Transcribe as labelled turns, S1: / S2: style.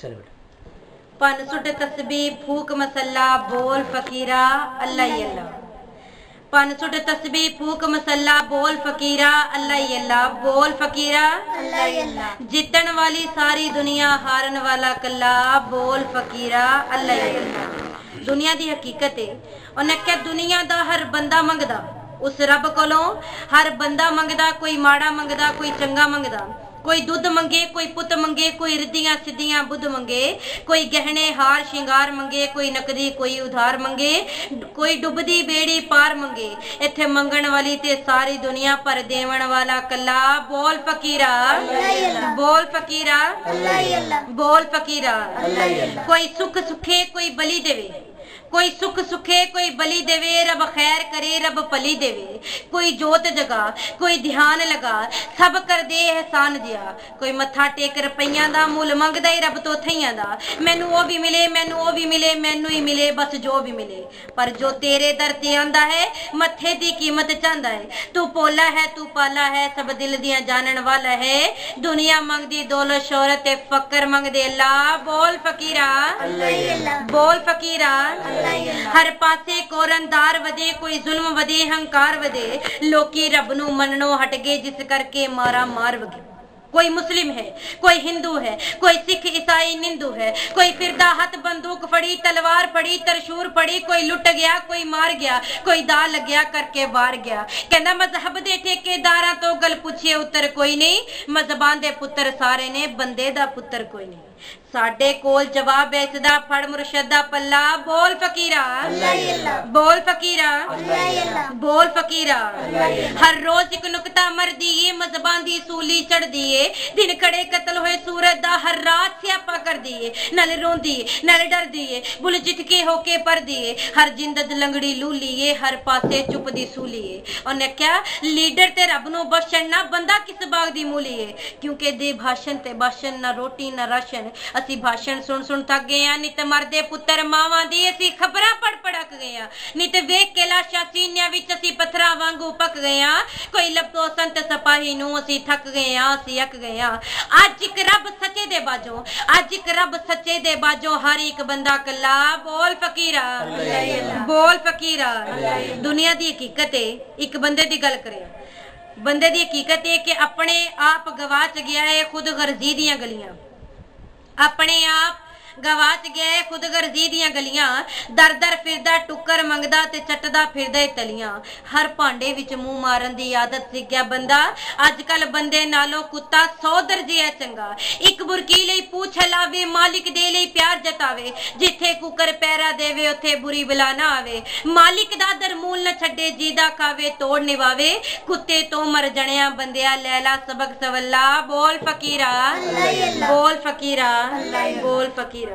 S1: चलो बेटा।
S2: पन सुट तस्बीह फूक मसल्ला बोल फकीरा अल्लाह ही अल्लाह। पन सुट तस्बीह फूक मसल्ला बोल फकीरा अल्लाह ही अल्लाह। बोल फकीरा
S3: अल्लाह ही अल्लाह।
S2: जितन वाली सारी दुनिया हारन वाला कल्ला बोल फकीरा अल्लाह ही अल्लाह। दुनिया दी हकीकत है उन्हें क्या दुनिया दा हर बंदा मंगदा उस रब कोलों हर बंदा मंगदा। कोई माड़ा मंगदा कोई चंगा मंगदा। कोई दुध मंगे कोई पुत मंगे कोई रिद्धियां सिद्धियां बुध मंगे। कोई गहने हार श्रृंगार मंगे कोई नकदी कोई उधार मंगे। कोई डुबदी बेड़ी पार मंगे। इत्थे मंगण वाली ते सारी दुनिया पर देवण वाला कल्ला बोल फकीरा बोल फकीरा बोल फकीरा। कोई सुख सुखे कोई बलि देवे कोई सुख सुखे कोई बलि देवे। रब खैर करे रब भली देवे। कोई जोत जगा कोई ध्यान लगा सब कर दे एहसान दिया। कोई मत्था टेक रुपइयां दा मुल मंगदा ही रब तो थइयां दा। मैनू ओ भी मिले मैनू ओ भी मिले मैनू ही मिले बस जो भी मिले। पर जो तेरे दर ते आंदा है मत्थे दी कीमत चांदा है। तू पोला है तू पाला है सब दिल दियां जानन वाला है। दुनिया मंगदी दौलत शोहरत ते फकर मंगदे अल्लाह बोल फकीरा बोल फकीरा। हर पासे कोरनदार वदे कोई जुल्म वदे हंकार वदे। लोकी रब नू मननो हट गए जिस करके मारा मार वगे। कोई मुस्लिम है कोई हिंदू है कोई सिख ईसाई निंदू है। कोई फिरदा हथ बंदूक फड़ी तलवार फड़ी तरशूर फड़ी। कोई लुट गया कोई मार गया कोई दा लग्या करके वार गया। कहना मजहब दे ठेकेदारां तो गल पुछे उत्तर कोई नहीं। मजहबां दे पुत्तर सारे ने बंदे दा पुत्तर कोई नहीं। साडे कोल जवाब इसदा फड़ मुर्शद दा पल्ला बोल फकीरा बोल फकीरा बोल फकीरा। हर रोज एक नुकता मरदी है मजहबां दी सूली चढ़दी है। दिन खड़े कतल होए सूरत दा हर रात स्यापा करदी है। नाले रोंदी है नाले डरदी है बुल जिटके होके परदी है। हर जिंदद लंगड़ी लूली है हर पासे चुप दी सूली है। उन्हें क्या लीडर ते रब नू बख्शण ना बंदा किस बाग दी मूली है। क्योंकि दे भाषण ते भाषण ना रोटी ना राशन। असी भाषण सुन सुन थक गए हैं। नित मरदे पुत्तर मावां दी असी खबरां पढ़ पढ़क गए हैं। नित वेख के लाशां सीनियां विच असी पत्थरां वांगू पक गए हैं। कोई लपटो संत सिपाही नू असी थक गए हैं असी अक गए हैं। अज एक रब सच्चे दे बाजो अज एक रब सच्चे दे बाजो हर एक बंदा कल्ला बोल फकीरा बोल फकीरा। दुनिया दी हकीकत है एक बंदे दी गल करे बंदे दी हकीकत है कि अपने आप गवाच गया है खुद गर्जी दियां गलियां। अपने आप गवाच गया है खुद गर्जी दियां गलियां। दर दर फिरदा टुक्कर मंगदा ते चटदा फिरदा तलियां। हर भांडे विच मुंह मारन दी आदत सी गया बंदा। अजकल बंदे नालों कुत्ता 100 दर्जे है चंगा। एक बुरकी लई पूछ लावे मालिक दे लई प्यार जतावे। जिथे कुकर पैरा देवे उथे बुरी बला ना आवे। मालिक दा दर मूल न छड्डे जीदा खावे तोड़ निवावे। कुत्ते तो मर जणिया बंदिया लैला सबक सवल्ला बोल फकीरा बोल फकीरा बोल फकीरा।